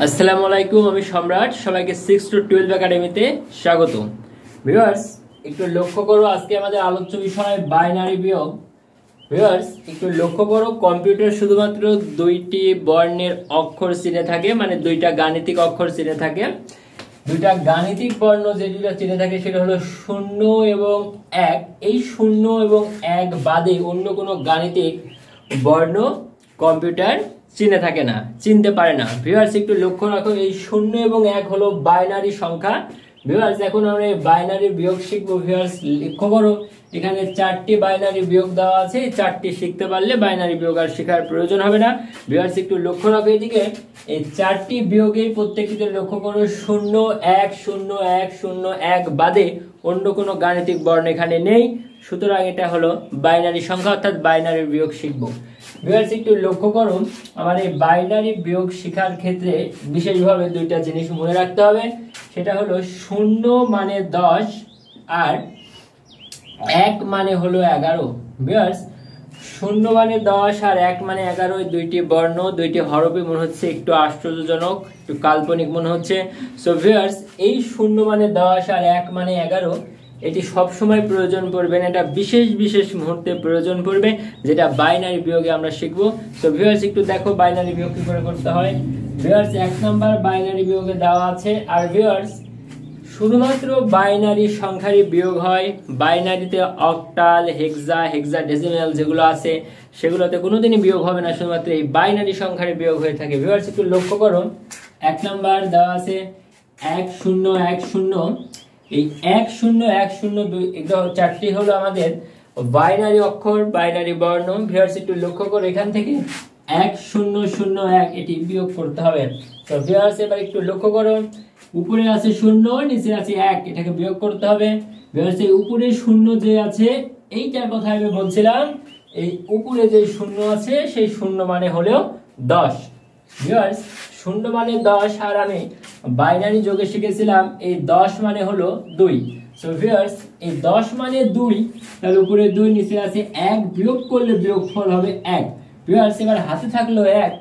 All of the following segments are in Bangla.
আসসালামু আলাইকুম, আমি সম্রাট। সবাইকে 6 to 12 একাডেমিতে স্বাগত। ভিউয়ার্স, একটু লক্ষ্য করো, আজকে আমাদের আলোচ্য বিষয় বাইনারি বিয়োগ। ভিউয়ার্স, একটু লক্ষ্য করো, কম্পিউটার শুধুমাত্র দুইটি বর্ণের অক্ষর চিনে থাকে, মানে দুইটা গাণিতিক অক্ষর চিনে থাকে। দুইটা গাণিতিক বর্ণ যে দুইটা চিনে থাকে সেটা হলো 0 এবং 1। এই 0 এবং 1 বাদে অন্য কোনো গাণিতিক বর্ণ কম্পিউটার চিনে থাকে না, চিনতে পারে না। ভিউয়ার্স, একটু লক্ষ্য রাখো, এই 0 এবং 1 হলো বাইনারি সংখ্যা। ভিউয়ার্স, এখন আমরা এই বাইনারি বিয়োগ শিখবো। ভিউয়ার্স, লক্ষ্য করো, এখানে 4টি বাইনারি বিয়োগ দেওয়া আছে। এই 4টি শিখতে পারলে বাইনারি বিয়োগ আর শেখার প্রয়োজন হবে না। ভিউয়ার্স, একটু লক্ষ্য রাখো এদিকে, এই 4টি বিয়োগের প্রত্যেকটিতে লক্ষ্য করো 0 1 0 1 0 1 বাদে অন্য কোনো গাণিতিক বর্ণ এখানে নেই। সুতরাং এটা হলো বাইনারি সংখ্যা, অর্থাৎ বাইনারি বিয়োগ শিখবো। ভিউয়ার্স, একটু লক্ষ্য করুন, আমার এই বাইনারি বিয়োগ শেখার ক্ষেত্রে বিশেষভাবে দুইটা জিনিস মনে রাখতে হবে। সেটা হলো 0 মানে 10 আর 1 মানে হলো 11। ভিউয়ার্স, 0 মানে 10 আর 1 মানে 11, এই দুইটি বর্ণ, দুইটি হরফে মনে হচ্ছে একটু আশ্চর্যজনক, একটু কাল্পনিক মনে হচ্ছে। সো ভিউয়ার্স, এই 0 মানে 10 আর 1 মানে 11 এটি সব সময় প্রয়োজন পড়বে না, এটা বিশেষ বিশেষ মুহূর্তে প্রয়োজন পড়বে, যেটা বাইনারি বিয়োগে আমরা শিখব। তো ভিউয়ার্স, একটু দেখো বাইনারি বিয়োগ কি করে করতে হয়। ভিউয়ার্স, 1 নাম্বার বাইনারি বিয়োগে দেওয়া আছে। আর ভিউয়ার্স, শুধুমাত্র বাইনারি সংখ্যারই বিয়োগ হয়। বাইনারিতে অক্টাল, হেক্সাডেসিমাল যেগুলো আছে সেগুলোতে কোনোদিনই বিয়োগ হবে না, শুধুমাত্র এই বাইনারি সংখ্যারই বিয়োগ হয়ে থাকে। ভিউয়ার্স, একটু লক্ষ্য করো, 1 নাম্বার দেওয়া আছে 1 0 1 0। এই 1 0 1 0 2 এগুলো 4টি হলো আমাদের বাইনারি অক্ষর, বাইনারি বর্ণ। ভিউয়ার্স, একটু লক্ষ্য করো, এখান থেকে 1 0 0 1 এটি বিয়োগ করতে হবে। তো ভিউয়ার্স, এবার একটু লক্ষ্য করো, উপরে আছে 0, নিচে আছে 1, এটাকে বিয়োগ করতে হবে। ভিউয়ার্স, এই উপরে 0 যে আছে এইটার কথা আমি বলছিলাম, এই উপরে যে 0 আছে সেই 0 মানে হলো 10। ভিউয়ার্স, 0 মানে 10 আর আমি বাইনারি যোগে শিখেছিলাম এই 10 মানে হলো 2। সো ভিউয়ার্স, এই 10 মানে 2, তার উপরে 2, নিচে আছে 1, বিয়োগ করলে বিয়োগফল হবে 1। ভিউয়ার্স, এবার হাতে থাকলো 1,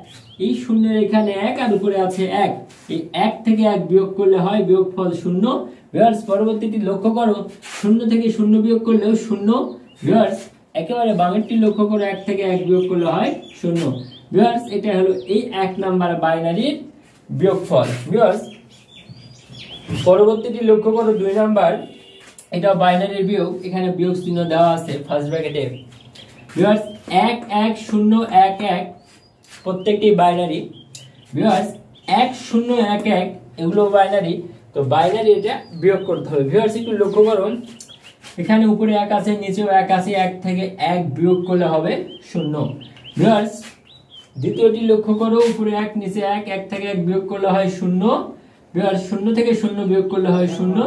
এই 0 এর এখানে 1 আর উপরে আছে 1, এই 1 থেকে 1 বিয়োগ করলে হয় বিয়োগফল 0। ভিউয়ার্স, পরবর্তীটি লক্ষ্য করো, 0 থেকে 0 বিয়োগ করলেও 0। ভিউয়ার্স, একেবারে বামেরটি লক্ষ্য করো, 1 থেকে 1 বিয়োগ করলে হয় 0। ভিউয়ার্স, এটা হলো এই 1 নাম্বার বাইনারির বিয়োগফল। ভিউয়ার্স, পরবর্তীটি লক্ষ্য করো, 2 নাম্বার, এটা বাইনারির বিয়োগ, এখানে বিয়োগ চিহ্ন দেওয়া আছে ফার্স্ট ব্র্যাকেটে। ভিউয়ার্স, 1 1 0 1 1 প্রত্যেকটি বাইনারি। ভিউয়ার্স, 1 0 1 1 এগুলো বাইনারি, তো বাইনারি এটা বিয়োগ করতে হবে। ভিউয়ার্স, একটু লক্ষ্য করুন, এখানে উপরে 1 আছে, নিচেও 1 আছে, 1 থেকে 1 বিয়োগ করলে হবে 0। ভিউয়ার্স, দ্বিতীয়টি লক্ষ্য করো, উপরে 1 নিচে 1, 1 থেকে 1 বিয়োগ করলে হয় 0। ভিউয়ার্স, 0 থেকে 0 বিয়োগ করলে হয় 0।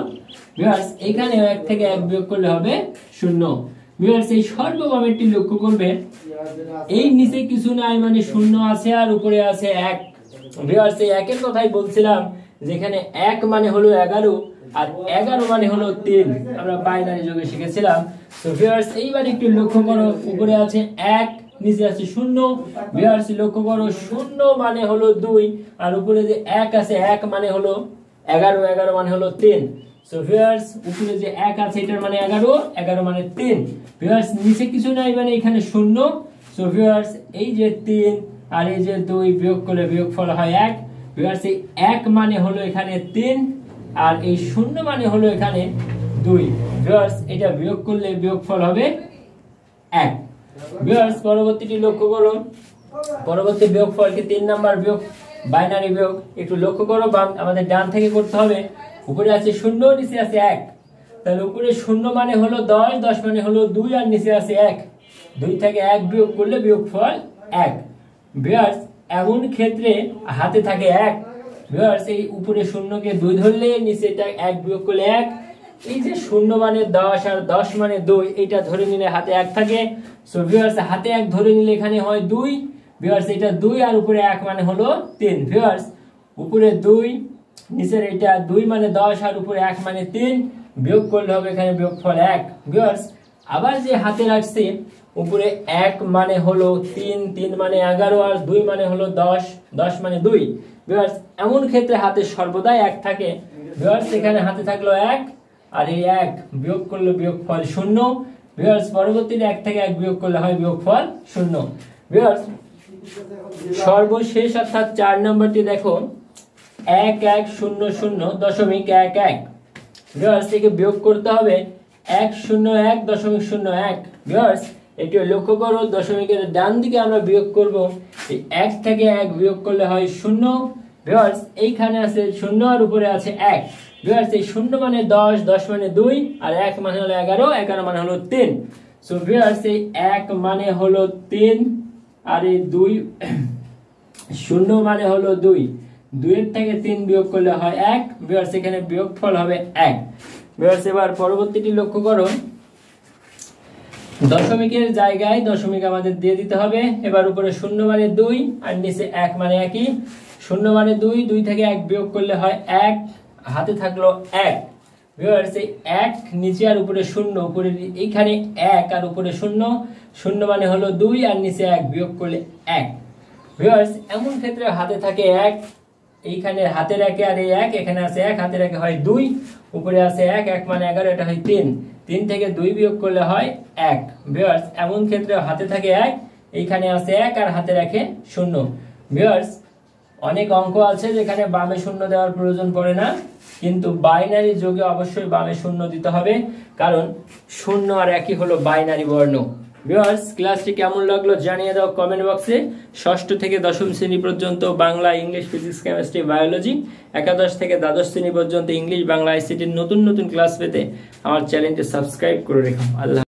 ভিউয়ার্স, এখানে 1 থেকে 1 বিয়োগ করলে হবে 0। ভিউয়ার্স, এই সর্ববামেরটি লক্ষ্য করবে, এই নিচে কিছু নাই, মানে 0 আছে আর উপরে আছে 1। ভিউয়ার্স, এই 1 এর কথাই বলছিলাম, যেখানে 1 মানে হলো 11 আর 11 মানে হলো 3, আমরা বাইনারি যোগে শিখেছিলাম। তো ভিউয়ার্স, এইবার একটু লক্ষ্য করো, উপরে আছে 1, নিচে আছে 0। ভিউয়ার্স, লক্ষ্য করো, 0 মানে হলো 2 আর উপরে যে 1 আছে 1 মানে হলো 11, 11 মানে হলো 3। সো ভিউয়ার্স, উপরে যে 1 আছে এটার মানে 11, 11 মানে 3। ভিউয়ার্স, নিচে কিছু নাই, মানে এখানে 0। সো ভিউয়ার্স, এই যে 3 আর এই যে 2 বিয়োগ করলে বিয়োগফল হয় 1। ভিউয়ার্স, এই 1 মানে হলো এখানে 3 আর এই 0 মানে হলো এখানে 2। ভিউয়ার্স, এটা বিয়োগ করলে বিয়োগফল হবে 1। ভিউয়ার্স, পরবর্তীটি লক্ষ্য করো, পরবর্তী বিয়োগফলকে 3 নাম্বার বিয়োগ, বাইনারি বিয়োগ। একটু লক্ষ্য করো, আমাদের ডান থেকে করতে হবে। উপরে আছে 0, নিচে আছে 1, তাহলে উপরে 0 মানে হলো 10, 10 মানে হলো 2 আর নিচে আছে 1, 2 থেকে 1 বিয়োগ করলে বিয়োগফল 1। ভিউয়ার্স, এমন ক্ষেত্রে হাতে থাকে 1। ভিউয়ার্স, এই উপরে 0 কে 2 ধরলে নিচেটা 1 বিয়োগ করলে 1, এই যে 0 মানে 10 আর 10 মানে 2, এটা ধরে নিলে হাতে 1 থাকে। সো ভিউয়ার্স, হাতে 1 ধরে নিলে এখানে হয় 2। ভিউয়ার্স, এটা 2 আর উপরে 1 মানে হলো 3। ভিউয়ার্স, উপরে 2, নিচের এটা 2 মানে 10 আর উপরে 1 মানে 3, বিয়োগ করলে হবে এখানে বিয়োগফল 1। ভিউয়ার্স, আবার যে হাতে রাখছি, উপরে 1 মানে হলো 3, 3 মানে 11 আর 2 মানে হলো 10, 10 মানে 2। ভিউয়ার্স এমন ক্ষেত্রে হাতে সর্বদাই 1 থাকে। ভিউয়ার্স এখানে হাতে থাকলো 1 আর এই 1 বিয়োগ করলে বিয়োগফল 0। ভিউয়ার্স পরবর্তীতে 1 থেকে 1 বিয়োগ করলে হয় বিয়োগফল 0। ভিউয়ার্স সর্বশেষ অর্থাৎ 4 নম্বরটি দেখো 1100.11। ভিউয়ার্স একে বিয়োগ করতে হবে 101.01। ভিউয়ার্স এটি লক্ষ্য করো দশমিকের ডান দিকে আমরা বিয়োগ করব, এই 1 থেকে 1 বিয়োগ করলে হয় 0। ভিউয়ার্স এইখানে আছে 0 আর উপরে আছে 1। ভিউয়ার্স এই 0 মানে 10, 10 মানে 2 আর 1 মানে হলো 11, 11 মানে হলো 3। সো ভিউয়ার্স এই 1 মানে হলো 3 আর এই 2 0 মানে হলো 2, 2 এর থেকে 3 বিয়োগ করলে হয় 1। ভিউয়ার্স এখানে বিয়োগফল হবে 1। ভিউয়ার্স এবার পরবর্তীটি লক্ষ্য করো, দশমিকের জায়গায় দশমিক আমাদের দিয়ে দিতে হবে। এবার উপরে 0 মানে 2 আর নিচে 1 মানে 1ই। 0 মানে 2, 2 থেকে 1 বিয়োগ করলে হয় 1, হাতে থাকলো 1। ভিউয়ার্স এই 1 নিচে আর উপরে 0, উপরে এইখানে 1 আর উপরে 0, 0 মানে হলো 2 আর নিচে 1 বিয়োগ করলে 1। ভিউয়ার্স এমন ক্ষেত্রে হাতে থাকে 1, এইখানে হাতের 1 আর এই 1, এখানে আছে 1, হাতের 1 হয় 2, উপরে আছে 1, 1 মানে 11, এটা হয় 3, 3 থেকে 2 বিয়োগ করলে হয় 1। ভিউয়ার্স এমন ক্ষেত্রে হাতে থাকে 1, এইখানে আছে 1 আর হাতের 1 0। ভিউয়ার্স অনেক অঙ্ক আছে যেখানে বামে 0 দেওয়ার প্রয়োজন পড়ে না, কিন্তু বাইনারি যোগে অবশ্যই বামে 0 দিতে হবে, কারণ 0 আর 1ই হলো বাইনারি বর্ণ। ভিউয়ার্স ক্লাসটি কেমন লাগলো জানিয়ে দাও কমেন্ট বক্সে। ষষ্ঠ থেকে দশম শ্রেণী পর্যন্ত Bangla, English, physics, chemistry, biology, একাদশ থেকে দ্বাদশ শ্রেণী পর্যন্ত ইংলিশ, বাংলা, আইসিটির নতুন নতুন ক্লাস পেতে আমার চ্যানেলটি সাবস্ক্রাইব করে রেখো। আল্লাহ।